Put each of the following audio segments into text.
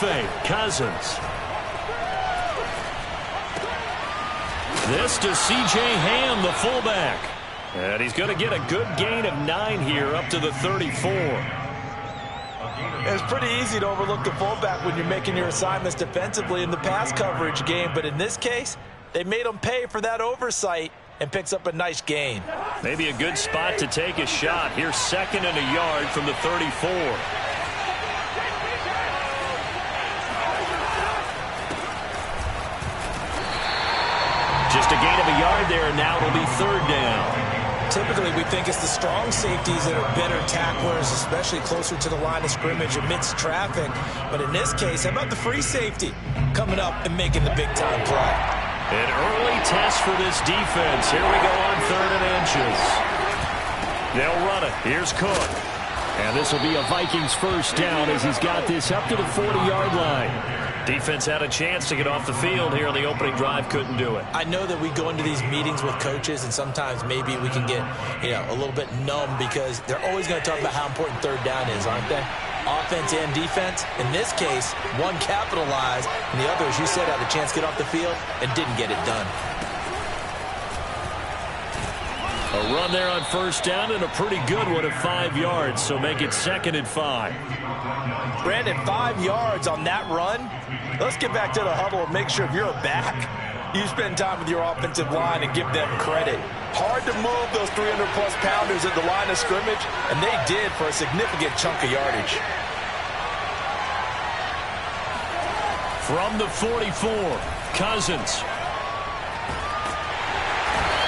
fake. Cousins. This to C.J. Ham, the fullback. And he's going to get a good gain of 9 here up to the 34. It's pretty easy to overlook the fullback when you're making your assignments defensively in the pass coverage game. But in this case, they made him pay for that oversight and picks up a nice gain. Maybe a good spot to take a shot. Here's 2nd and a yard from the 34. Just a gain of a yard there, and now it'll be 3rd down. Typically, we think it's the strong safeties that are better tacklers, especially closer to the line of scrimmage amidst traffic. But in this case, how about the free safety coming up and making the big-time play? An early test for this defense. Here we go on 3rd and inches. They'll run it. Here's Cook. And this will be a Vikings first down as he's got this up to the 40-yard line. Defense had a chance to get off the field here on the opening drive. Couldn't do it. I know that we go into these meetings with coaches, and sometimes maybe we can get, a little bit numb because they're always going to talk about how important 3rd down is, aren't they? Offense and defense. In this case, one capitalized, and the other, as you said, had a chance to get off the field and didn't get it done. A run there on 1st down and a pretty good one of 5 yards, so make it 2nd and 5. Brandon, 5 yards on that run. Let's get back to the huddle and make sure if you're a back, you spend time with your offensive line and give them credit. Hard to move those 300-plus pounders at the line of scrimmage, and they did for a significant chunk of yardage. From the 44, Cousins.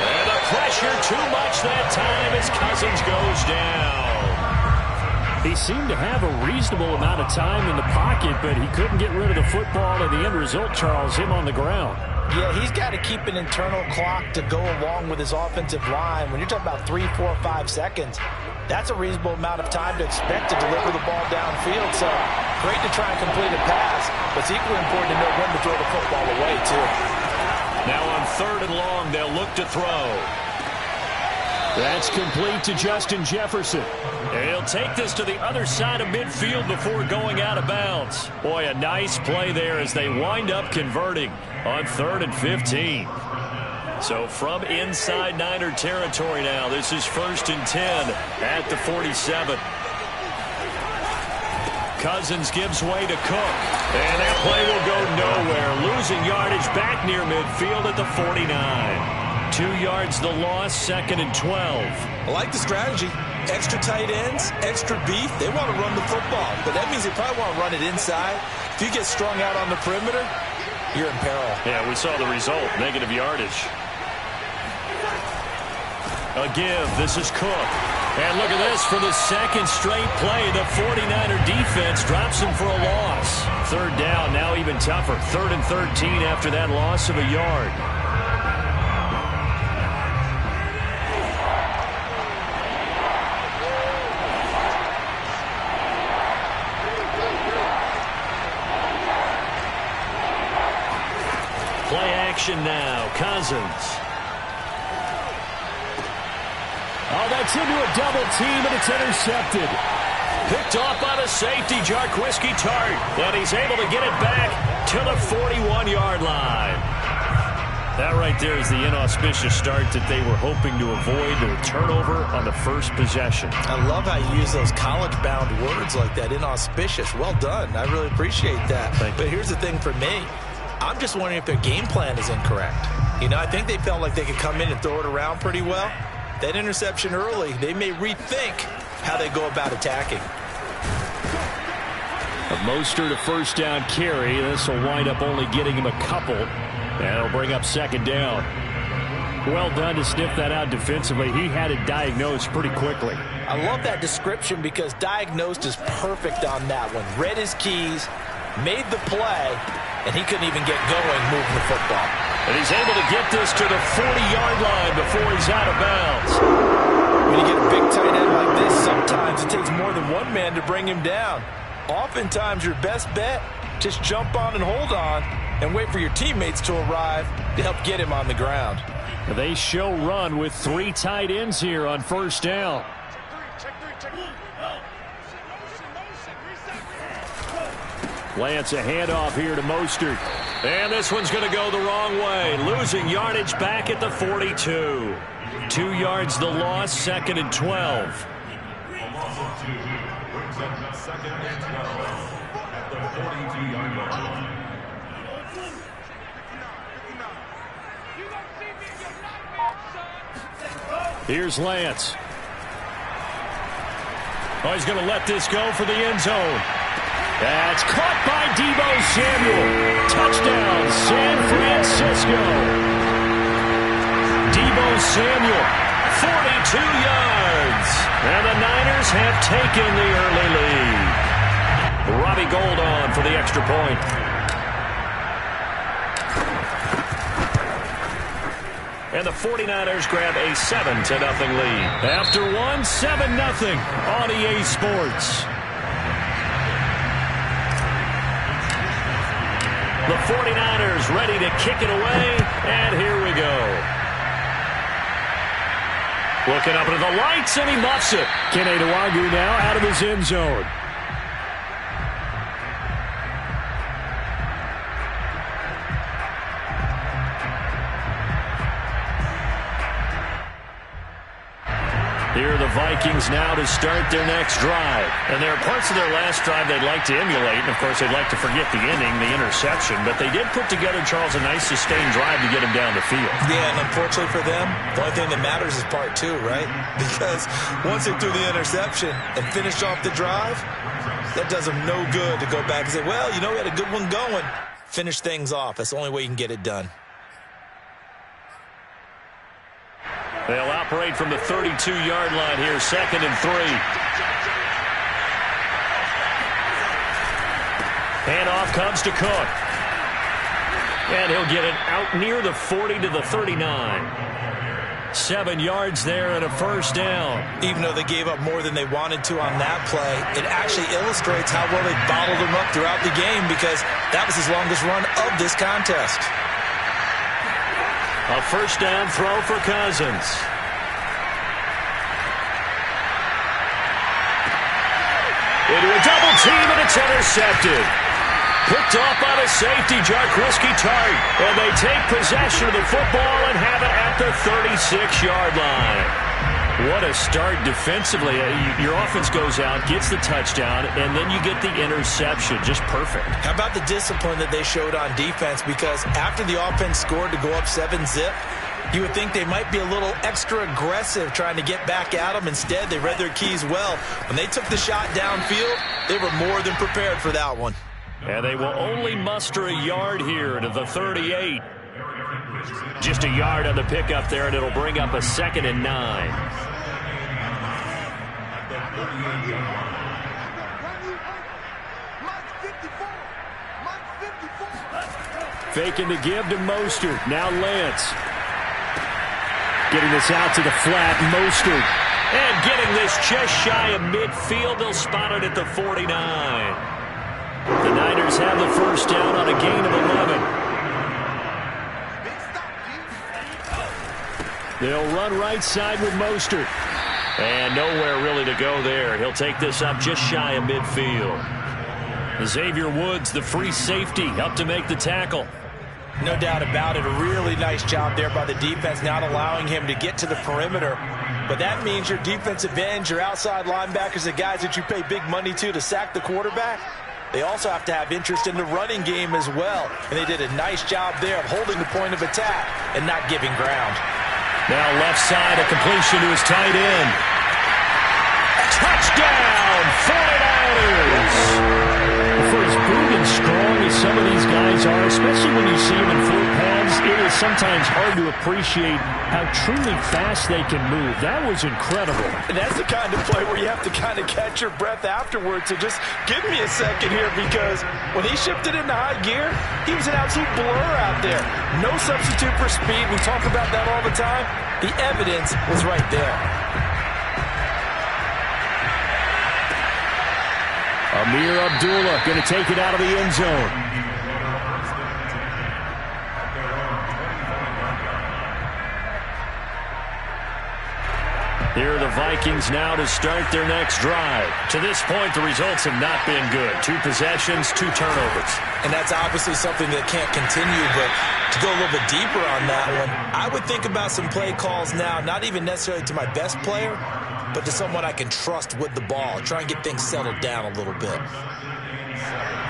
And the pressure too much that time as Cousins goes down. He seemed to have a reasonable amount of time in the pocket, but he couldn't get rid of the football, and the end result, Charles, him on the ground. Yeah, he's got to keep an internal clock to go along with his offensive line. When you're talking about 3, 4, 5 seconds, that's a reasonable amount of time to expect to deliver the ball downfield. So great to try and complete a pass, but it's equally important to know when to throw the football away, too. Now on 3rd and long, they'll look to throw. That's complete to Justin Jefferson. And he'll take this to the other side of midfield before going out of bounds. Boy, a nice play there as they wind up converting on 3rd and 15. So from inside Niner territory now, this is 1st and 10 at the 47. Cousins gives way to Cook. And that play will go nowhere. Losing yardage back near midfield at the 49. 2 yards the loss, 2nd and 12. I like the strategy. Extra tight ends, extra beef. They want to run the football, but that means they probably want to run it inside. If you get strung out on the perimeter, you're in peril. Yeah, we saw the result, negative yardage. A give. This is Cook. And look at this. For the 2nd straight play, the 49er defense drops him for a loss. 3rd down, now even tougher. 3rd and 13 after that loss of a yard. Play action now. Cousins. Oh, that's into a double team, and it's intercepted. Picked off by the safety, Jarquiski Tart. And he's able to get it back to the 41-yard line. That right there is the inauspicious start that they were hoping to avoid, a turnover on the first possession. I love how you use those college-bound words like that, inauspicious. Well done. I really appreciate that. But here's the thing for me. I'm just wondering if their game plan is incorrect. I think they felt like they could come in and throw it around pretty well. That interception early, they may rethink how they go about attacking. A Mostert a 1st down carry. This will wind up only getting him a couple. And it'll bring up 2nd down. Well done to sniff that out defensively. He had it diagnosed pretty quickly. I love that description because diagnosed is perfect on that one. Read his keys, made the play, and he couldn't even get going moving the football. And he's able to get this to the 40-yard line before he's out of bounds. When you get a big tight end like this, sometimes it takes more than one man to bring him down. Oftentimes, your best bet, just jump on and hold on and wait for your teammates to arrive to help get him on the ground. They show run with 3 tight ends here on 1st down. Lance a handoff here to Mostert. And this one's going to go the wrong way. Losing yardage back at the 42. 2 yards the loss, 2nd and 12. Here's Lance. Oh, he's going to let this go for the end zone. That's caught by Deebo Samuel. Touchdown, San Francisco. Deebo Samuel, 42 yards. And the Niners have taken the early lead. Robbie Gould on for the extra point. And the 49ers grab a 7-0 lead. After one, 7-0 on EA Sports. The 49ers ready to kick it away, and here we go. Looking up into the lights, and he muffs it. Kene Nwangwu now out of his end zone. Here are the Vikings now to start their next drive. And there are parts of their last drive they'd like to emulate. And, of course, they'd like to forget the inning, the interception. But they did put together, Charles, a nice sustained drive to get him down the field. Yeah, and unfortunately for them, the only thing that matters is part 2, right? Because once they threw the interception and finished off the drive, that does them no good to go back and say, well, you know, we had a good one going. Finish things off. That's the only way you can get it done. They'll operate from the 32-yard line here, 2nd and 3. Handoff comes to Cook. And he'll get it out near the 40 to the 39. 7 yards there and a first down. Even though they gave up more than they wanted to on that play, it actually illustrates how well they bottled them up throughout the game because that was his longest run of this contest. A first down throw for Cousins. Into a double team, and it's intercepted. Picked off by the safety, Jarkowski Tart. And they take possession of the football and have it at the 36-yard line. What a start defensively. Your offense goes out, gets the touchdown, and then you get the interception. Just perfect. How about the discipline that they showed on defense? Because after the offense scored to go up 7-zip, you would think they might be a little extra aggressive trying to get back at them. Instead, they read their keys well. When they took the shot downfield, they were more than prepared for that one. And they will only muster a yard here to the 38. Just a yard on the pickup there, and it'll bring up a 2nd and 9. Faking to give to Mostert. Now Lance. Getting this out to the flat. Mostert. And getting this just shy of midfield. They'll spot it at the 49. The Niners have the first down on a gain of 11. They'll run right side with Mostert. And nowhere really to go there. He'll take this up just shy of midfield. Xavier Woods, the free safety, up to make the tackle. No doubt about it. A really nice job there by the defense, not allowing him to get to the perimeter. But that means your defensive ends, your outside linebackers, the guys that you pay big money to sack the quarterback, they also have to have interest in the running game as well. And they did a nice job there of holding the point of attack and not giving ground. Now left side, a completion to his tight end. Touchdown, 49ers! For as big and strong as some of these guys are, especially when you see them in full pads, it is sometimes hard to appreciate how truly fast they can move. That was incredible. And that's the kind of play where you have to kind of catch your breath afterwards. So just give me a second here, because when he shifted into high gear, he was an absolute blur out there. No substitute for speed. We talk about that all the time. The evidence was right there. Amir Abdullah going to take it out of the end zone. Here are the Vikings now to start their next drive. To this point, the results have not been good. 2 possessions, 2 turnovers. And that's obviously something that can't continue, but to go a little bit deeper on that one, I would think about some play calls now, not even necessarily to my best player, but to someone I can trust with the ball. Try and get things settled down a little bit.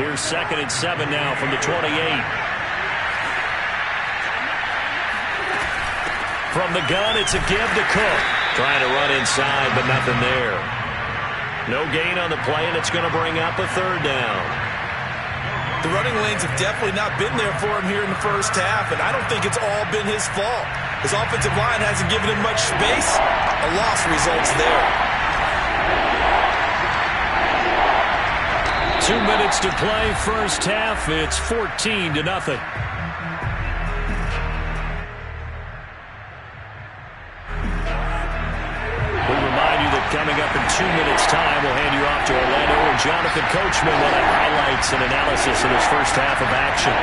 Here's 2nd and 7 now from the 28. From the gun, it's a give to Cook. Trying to run inside, but nothing there. No gain on the play, and it's going to bring up a 3rd down. The running lanes have definitely not been there for him here in the first half, and I don't think it's all been his fault. His offensive line hasn't given him much space. A loss results there. 2 minutes to play, first half. It's 14-0. Coming up in 2 minutes' time, we'll hand you off to Orlando and Jonathan Coachman will have highlights and analysis of his first half of action.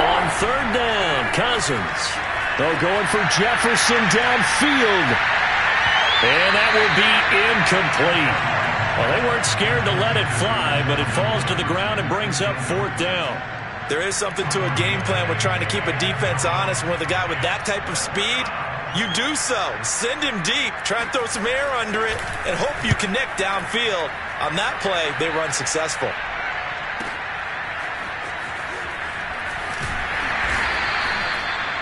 On 3rd down, Cousins. They're going for Jefferson downfield. And that will be incomplete. Well, they weren't scared to let it fly, but it falls to the ground and brings up 4th down. There is something to a game plan with trying to keep a defense honest. With a guy with that type of speed, you do so. Send him deep, try and throw some air under it, and hope you connect downfield. On that play, they run successful.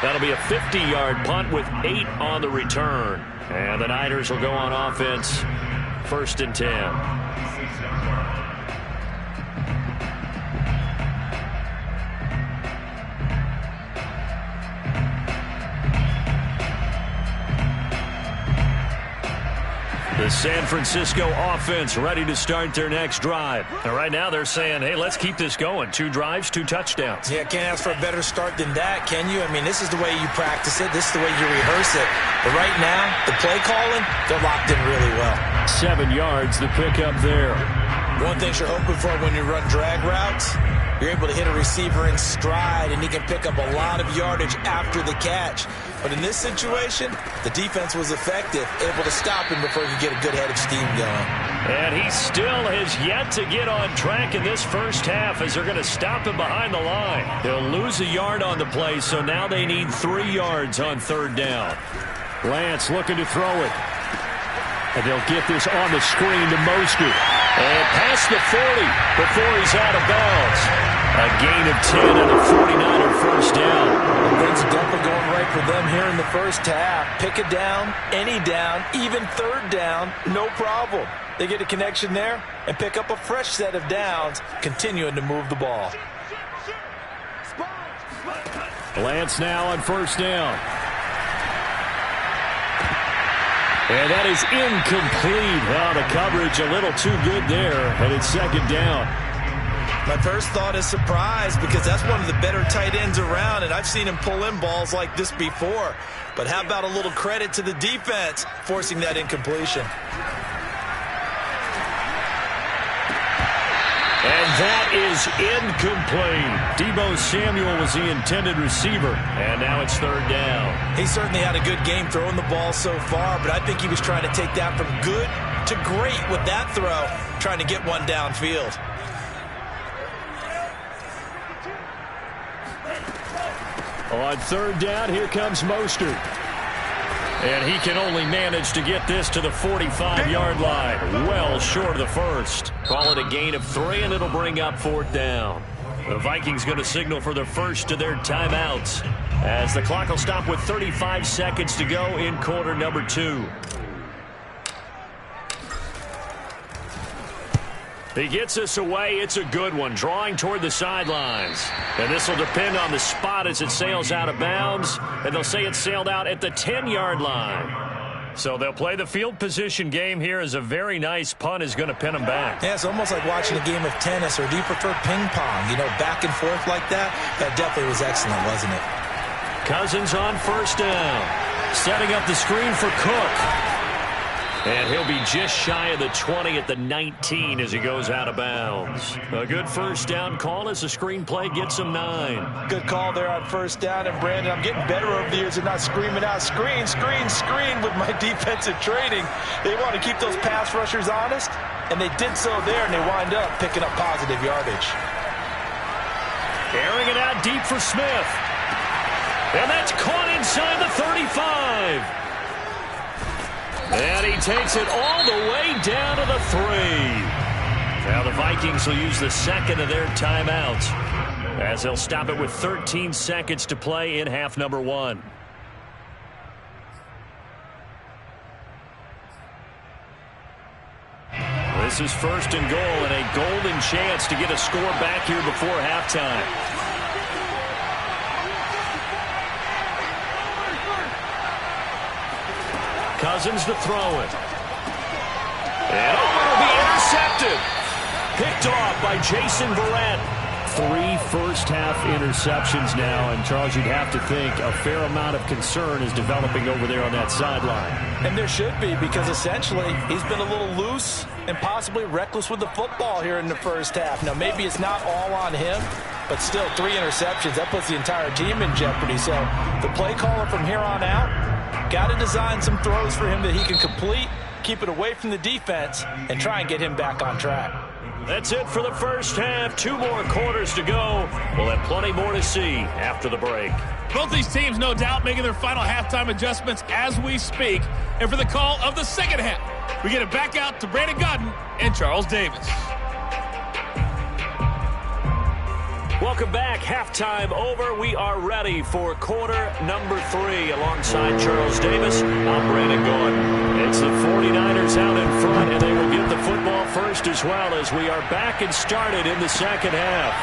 That'll be a 50-yard punt with 8 on the return. And the Niners will go on offense, 1st and 10. The San Francisco offense ready to start their next drive. And right now they're saying, hey, let's keep this going. 2 drives, 2 touchdowns. Yeah, can't ask for a better start than that, can you? I mean, this is the way you practice it. This is the way you rehearse it. But right now, the play calling, they're locked in really well. 7 yards, the pickup there. One thing you're hoping for when you run drag routes, you're able to hit a receiver in stride, and he can pick up a lot of yardage after the catch. But in this situation, the defense was effective, able to stop him before he could get a good head of steam going. And he still has yet to get on track in this first half as they're going to stop him behind the line. He'll lose a yard on the play, so now they need 3 yards on 3rd down. Lance looking to throw it. And they'll get this on the screen to Mostert. And past the 40 before he's out of bounds. A gain of 10 and a 49er first down. Things are definitely going right for them here in the first half. Pick a down, any down, even 3rd down, no problem. They get a connection there and pick up a fresh set of downs, continuing to move the ball. Lance now on 1st down. And that is incomplete. Well, the coverage a little too good there, and it's 2nd down. My first thought is surprise because that's one of the better tight ends around, and I've seen him pull in balls like this before. But how about a little credit to the defense forcing that incompletion? And that is incomplete. Deebo Samuel was the intended receiver, and now it's 3rd down. He certainly had a good game throwing the ball so far, but I think he was trying to take that from good to great with that throw, trying to get one downfield. On 3rd down, here comes Mostert. And he can only manage to get this to the 45-yard line. Well short of the first. Call it a gain of 3, and it'll bring up 4th down. The Vikings going to signal for the first of their timeouts as the clock will stop with 35 seconds to go in quarter number 2. He gets this away. It's a good one, drawing toward the sidelines. And this will depend on the spot as it sails out of bounds. And they'll say it sailed out at the 10-yard line. So they'll play the field position game here as a very nice punt is going to pin them back. Yeah, it's almost like watching a game of tennis, or do you prefer ping pong? You know, back and forth like that? That definitely was excellent, wasn't it? Cousins on 1st down. Setting up the screen for Cook. And he'll be just shy of the 20 at the 19 as he goes out of bounds. A good first down call as the screenplay gets him 9. Good call there on first down. And, Brandon, I'm getting better over the years and not screaming out, screen, screen, screen with my defensive training. They want to keep those pass rushers honest, and they did so there, and they wind up picking up positive yardage. Airing it out deep for Smith. And that's caught inside the 35. And he takes it all the way down to the 3. Now the Vikings will use the second of their timeouts as they'll stop it with 13 seconds to play in half number 1. This is first and goal and a golden chance to get a score back here before halftime. Cousins to throw it. And it'll be intercepted. Picked off by Jason Verrett. 3 first-half interceptions now, and Charles, you'd have to think a fair amount of concern is developing over there on that sideline. And there should be, because essentially he's been a little loose and possibly reckless with the football here in the first half. Now, maybe it's not all on him, but still 3 interceptions. That puts the entire team in jeopardy. So the play caller from here on out got to design some throws for him that he can complete, keep it away from the defense, and try and get him back on track. That's it for the first half. 2 more quarters to go. We'll have plenty more to see after the break. Both these teams, no doubt, making their final halftime adjustments as we speak. And for the call of the second half, we get it back out to Brandon Godden and Charles Davis. Welcome back. Halftime over. We are ready for quarter number 3. Alongside Charles Davis, I'm Brandon Gordon. It's the 49ers out in front, and they will get the football first as well as we are back and started in the second half.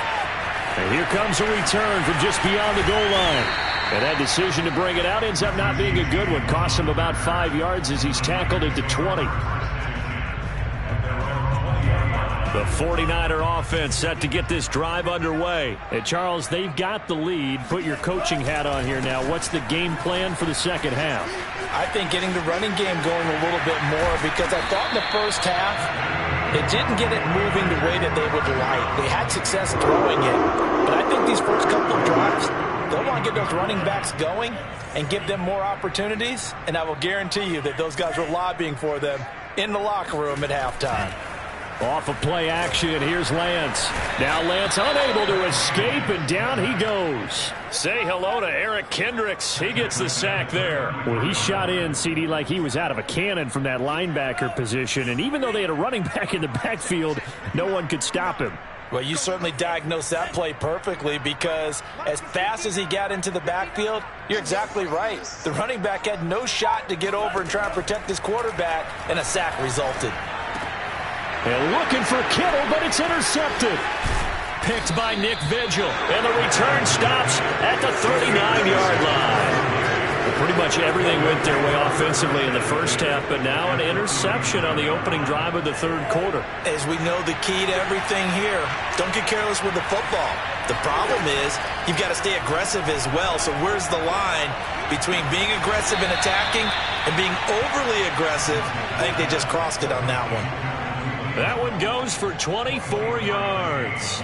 And here comes a return from just beyond the goal line. And that decision to bring it out ends up not being a good one. Cost him about 5 yards as he's tackled at the 20. The 49er offense set to get this drive underway. And Charles, they've got the lead. Put your coaching hat on here now. What's the game plan for the second half? I think getting the running game going a little bit more, because I thought in the first half it didn't get it moving the way that they would like. They had success throwing it, but I think these first couple of drives, they'll want to get those running backs going and give them more opportunities, and I will guarantee you that those guys were lobbying for them in the locker room at halftime. Off of play action, here's Lance. Now Lance unable to escape, and down he goes. Say hello to Eric Kendricks. He gets the sack there. Well, he shot in, CD, like he was out of a cannon from that linebacker position. And even though they had a running back in the backfield, no one could stop him. Well, you certainly diagnosed that play perfectly, because as fast as he got into the backfield, you're exactly right. The running back had no shot to get over and try and protect his quarterback, and a sack resulted. And looking for Kittle, but it's intercepted. Picked by Nick Vigil. And the return stops at the 39-yard line. Well, pretty much everything went their way offensively in the first half, but now an interception on the opening drive of the third quarter. As we know, the key to everything here, don't get careless with the football. The problem is you've got to stay aggressive as well. So where's the line between being aggressive and attacking and being overly aggressive? I think they just crossed it on that one. That one goes for 24 yards.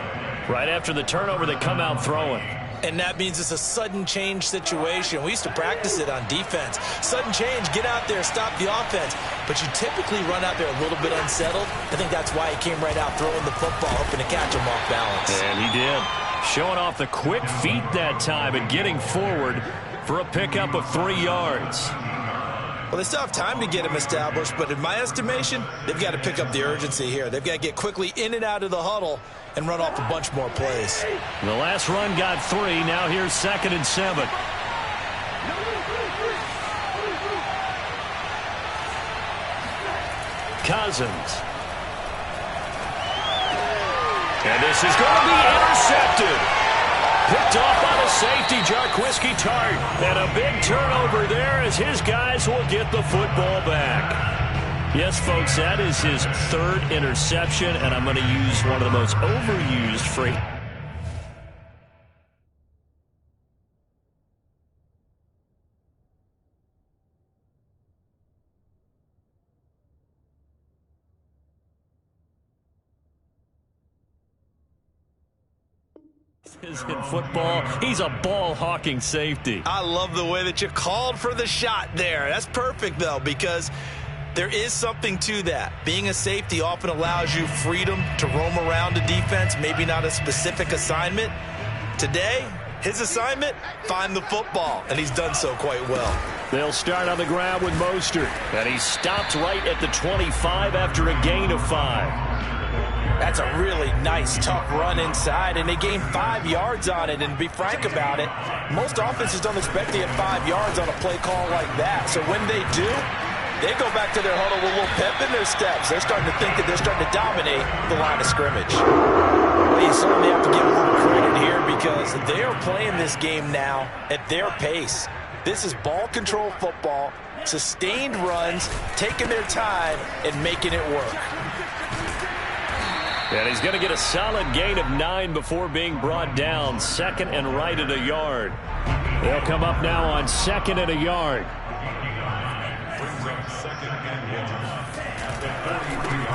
Right after the turnover, they come out throwing. And that means it's a sudden change situation. We used to practice it on defense. Sudden change, get out there, stop the offense. But you typically run out there a little bit unsettled. I think that's why he came right out throwing the football, hoping to catch him off balance. And he did. Showing off the quick feet that time and getting forward for a pickup of 3 yards. Well, they still have time to get him established, but in my estimation, they've got to pick up the urgency here. They've got to get quickly in and out of the huddle and run off a bunch more plays. The last run got 3. Now here's 2nd and 7. Cousins. And this is going to be intercepted. Picked off by the safety, Jarquiski Tart. And a big turnover there as his guys will get the football back. Yes, folks, that is his 3rd interception, and I'm going to use one of the most overused phrases. is in football. He's a ball-hawking safety. I love the way that you called for the shot there. That's perfect, though, because there is something to that. Being a safety often allows you freedom to roam around a defense, maybe not a specific assignment. Today, his assignment, find the football, and he's done so quite well. They'll start on the ground with Mostert, and he stopped right at the 25 after a gain of 5. That's a really nice, tough run inside, and they gained 5 yards on it. And to be frank about it, most offenses don't expect to get 5 yards on a play call like that. So when they do, they go back to their huddle with a little pep in their steps. They're starting to think that they're starting to dominate the line of scrimmage. Well, you certainly have to give a little credit here because they are playing this game now at their pace. This is ball control football, sustained runs, taking their time, and making it work. And he's going to get a solid gain of 9 before being brought down. 2nd and right at a yard. They'll come up now on 2nd and a yard.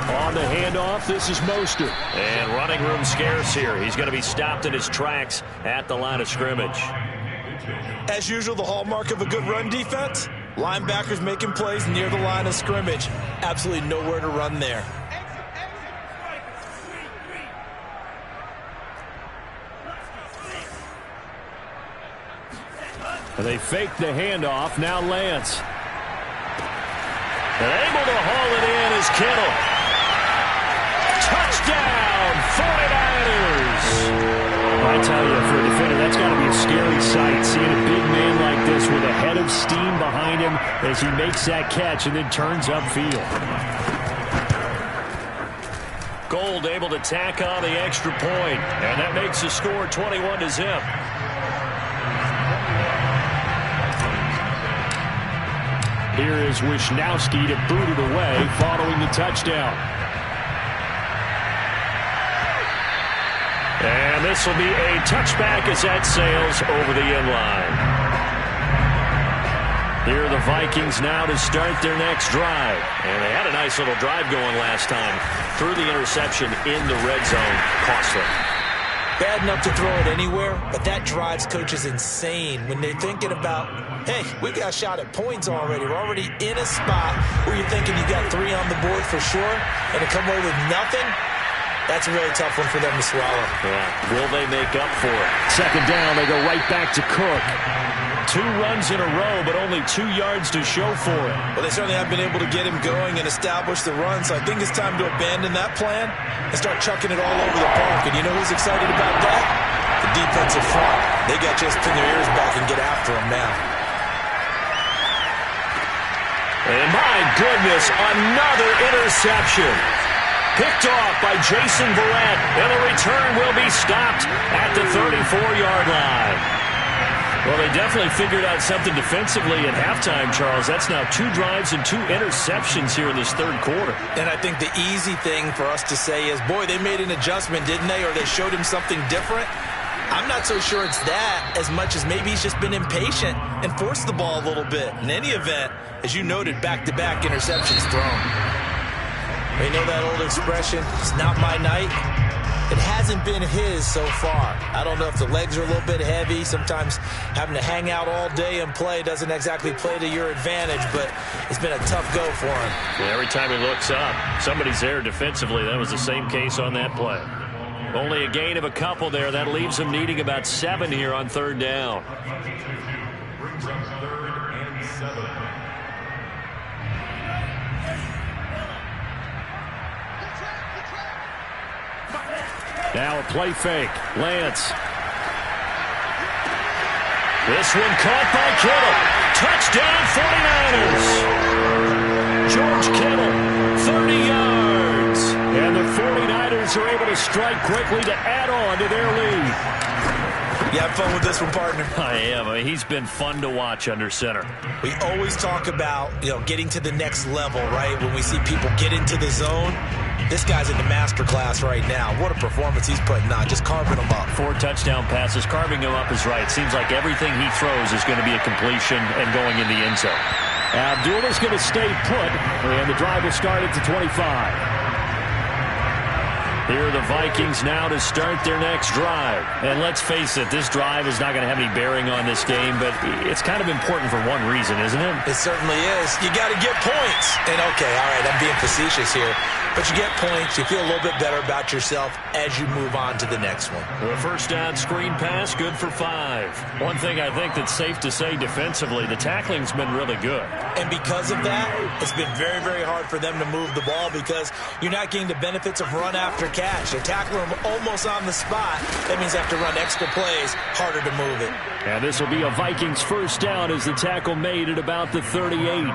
On the handoff, this is Mostert. And running room scarce here. He's going to be stopped in his tracks at the line of scrimmage. As usual, the hallmark of a good run defense, linebackers making plays near the line of scrimmage. Absolutely nowhere to run there. They fake the handoff. Now Lance. And able to haul it in is Kittle. Touchdown, 49ers. I tell you, for a defender, that's got to be a scary sight, seeing a big man like this with a head of steam behind him as he makes that catch and then turns upfield. Gold able to tack on the extra point, and that makes the score 21-0. Here is Wisnowski to boot it away following the touchdown. And this will be a touchback as that sails over the end line. Here are the Vikings now to start their next drive. And they had a nice little drive going last time. Threw the interception in the red zone. Costly. Bad enough to throw it anywhere, but that drives coaches insane when they're thinking about, hey, we got a shot at points already. We're already in a spot where you're thinking you got 3 on the board for sure, and to come away with nothing, that's a really tough one for them to swallow. Yeah. Will they make up for it? 2nd down, they go right back to Cook. 2 runs in a row, but only 2 yards to show for it. Well, they certainly have been able to get him going and establish the run, so I think it's time to abandon that plan and start chucking it all over the park. And you know who's excited about that? The defensive front. They got just pin their ears back and get after him now. And my goodness, another interception. Picked off by Jason Verrett, and the return will be stopped at the 34-yard line. Well, they definitely figured out something defensively at halftime, Charles. That's now 2 drives and 2 interceptions here in this 3rd quarter. And I think the easy thing for us to say is, boy, they made an adjustment, didn't they? Or they showed him something different. I'm not so sure it's that as much as maybe he's just been impatient and forced the ball a little bit. In any event, as you noted, back-to-back interceptions thrown. You know that old expression, it's not my night? It hasn't been his so far. I don't know if the legs are a little bit heavy. Sometimes having to hang out all day and play doesn't exactly play to your advantage, but it's been a tough go for him. Yeah, every time he looks up, somebody's there defensively. That was the same case on that play. Only a gain of a couple there. That leaves him needing about 7 here on 3rd down. Brings up 3rd and 7. Now a play fake. Lance. This one caught by Kittle. Touchdown 49ers. George Kittle, 30 yards. And the 49ers are able to strike quickly to add on to their lead. You have fun with this one, partner? I am. I mean, he's been fun to watch under center. We always talk about, getting to the next level, right? When we see people get into the zone, this guy's in the master class right now. What a performance he's putting on, just carving them up. 4 touchdown passes. Carving him up is right. Seems like everything he throws is going to be a completion and going in the end zone. Abdullah's going to stay put, and the drive will start at the 25. Here are the Vikings now to start their next drive. And let's face it, this drive is not going to have any bearing on this game, but it's kind of important for one reason, isn't it? It certainly is. You got to get points. And okay, all right, I'm being facetious here. But you get points, you feel a little bit better about yourself as you move on to the next one. The first down screen pass, good for 5. One thing I think that's safe to say defensively, the tackling's been really good. And because of that, it's been very, very hard for them to move the ball because you're not getting the benefits of run after catch. They tackle them almost on the spot. That means they have to run extra plays, harder to move it. And this will be a Vikings first down as the tackle made at about the 38.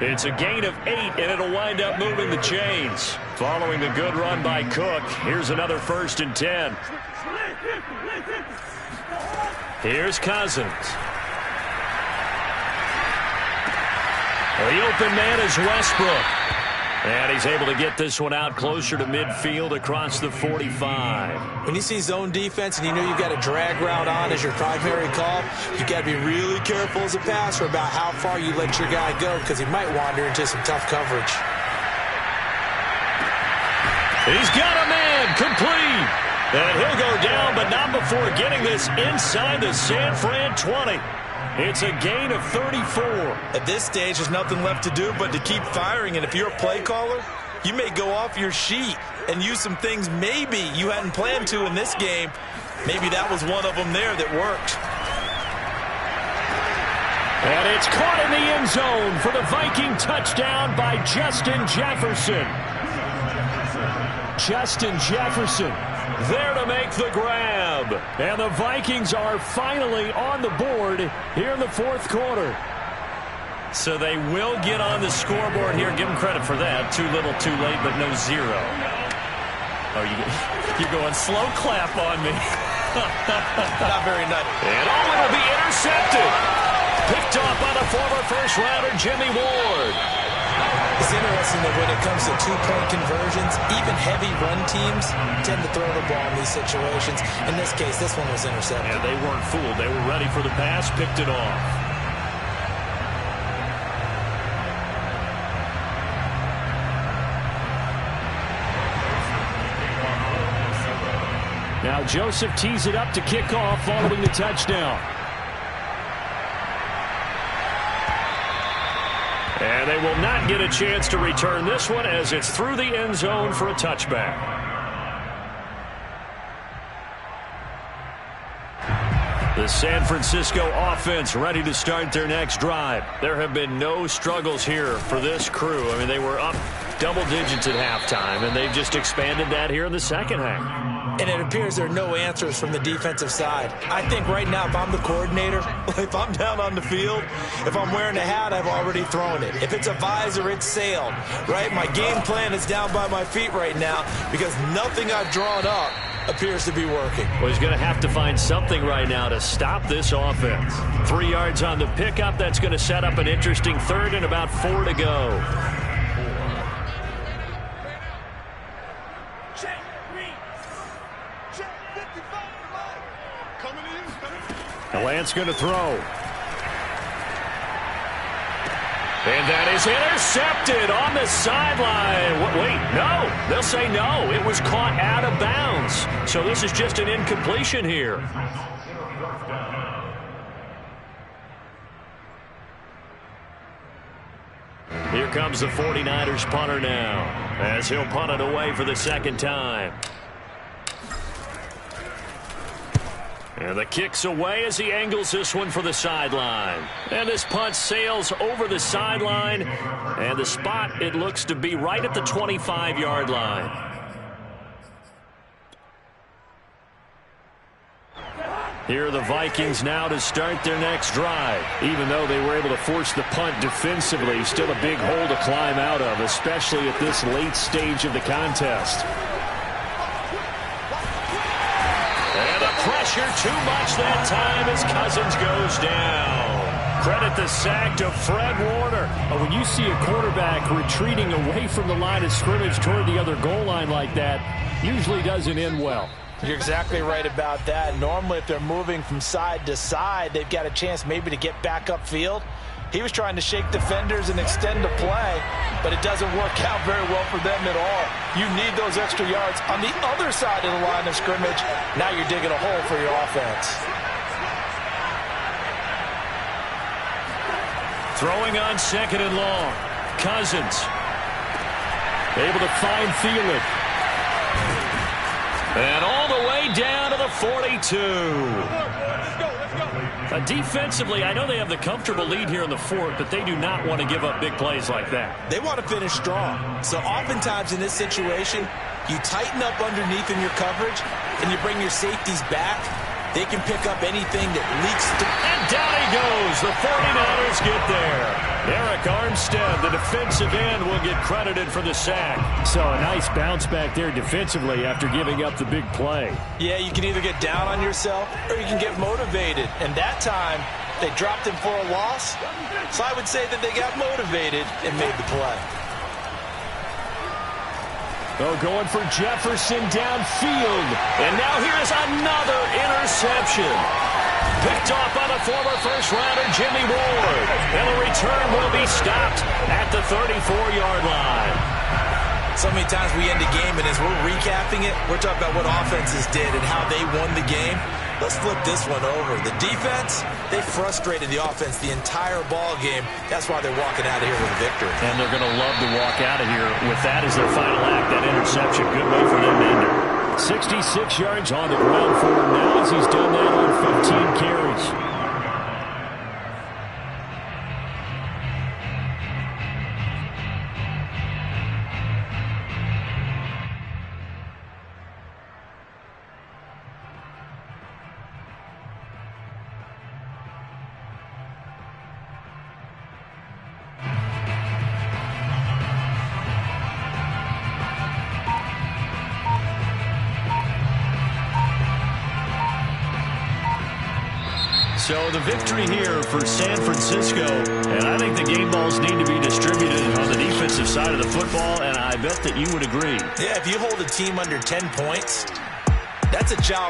It's a gain of 8, and it'll wind up moving the chains. Following the good run by Cook, here's another 1st and 10. Here's Cousins. The open man is Westbrook. And he's able to get this one out closer to midfield across the 45. When you see zone defense and you know you've got a drag route on as your primary call, you got to be really careful as a passer about how far you let your guy go because he might wander into some tough coverage. He's got a man complete. And he'll go down, but not before getting this inside the San Fran 20. It's a gain of 34. At this stage, there's nothing left to do but to keep firing. And if you're a play caller, you may go off your sheet and use some things maybe you hadn't planned to in this game. Maybe that was one of them there that worked. And it's caught in the end zone for the Viking touchdown by Justin Jefferson. Justin Jefferson there to make the grab. And the Vikings are finally on the board here in the 4th quarter. So they will get on the scoreboard here. Give them credit for that. Too little, too late, but no 0. Oh, you're going slow clap on me. Not very nutty. And it'll be intercepted. Picked off by the former first-rounder Jimmy Ward. It's interesting that when it comes to 2-point conversions, even heavy run teams tend to throw the ball in these situations. In this case, this one was intercepted. And they weren't fooled. They were ready for the pass, picked it off. Now Joseph tees it up to kick off following the touchdown. And they will not get a chance to return this one as it's through the end zone for a touchback. The San Francisco offense ready to start their next drive. There have been no struggles here for this crew. I mean, they were up double digits at halftime, and they've just expanded that here in the second half. And it appears there are no answers from the defensive side. I think right now, if I'm the coordinator, if I'm down on the field, if I'm wearing a hat, I've already thrown it. If it's a visor, it's sailed, right? My game plan is down by my feet right now because nothing I've drawn up appears to be working. Well, he's going to have to find something right now to stop this offense. 3 yards on the pickup. That's going to set up an interesting 3rd and about 4 to go. Lance going to throw. And that is intercepted on the sideline. Wait, no. They'll say no. It was caught out of bounds. So this is just an incompletion here. Here comes the 49ers punter now as he'll punt it away for the 2nd time. And the kick's away as he angles this one for the sideline. And this punt sails over the sideline. And the spot, it looks to be right at the 25-yard line. Here are the Vikings now to start their next drive. Even though they were able to force the punt defensively, still a big hole to climb out of, especially at this late stage of the contest. Pressure too much that time as Cousins goes down. Credit the sack to Fred Warner. When you see a quarterback retreating away from the line of scrimmage toward the other goal line like that, usually doesn't end well. You're exactly right about that. Normally, if they're moving from side to side, they've got a chance maybe to get back upfield. He was trying to shake defenders and extend the play, but it doesn't work out very well for them at all. You need those extra yards on the other side of the line of scrimmage. Now you're digging a hole for your offense. Throwing on 2nd and long. Cousins. Able to find Thielen. And all the way down to the 42. Defensively, I know they have the comfortable lead here in the 4th, but they do not want to give up big plays like that. They want to finish strong. So oftentimes in this situation, you tighten up underneath in your coverage, and you bring your safeties back. They can pick up anything that leaks through. And down he goes. The 49ers get there. Eric Armstead, the defensive end, will get credited for the sack. So a nice bounce back there defensively after giving up the big play. Yeah, you can either get down on yourself or you can get motivated. And that time, they dropped him for a loss. So I would say that they got motivated and made the play. Oh, going for Jefferson downfield. And now here's another interception. Picked off by the former first-rounder Jimmy Ward. And the return will be stopped at the 34-yard line. So many times we end a game, and as we're recapping it, we're talking about what offenses did and how they won the game. Let's flip this one over. The defense, they frustrated the offense the entire ball game. That's why they're walking out of here with a victory. And they're going to love to walk out of here with that as their final act. That interception, good way for them to end it. 66 yards on the ground for him now as he's done that on 15 carries. So the victory here for San Francisco, and I think the game balls need to be distributed on the defensive side of the football, and I bet that you would agree. Yeah, if you hold a team under 10 points, that's a job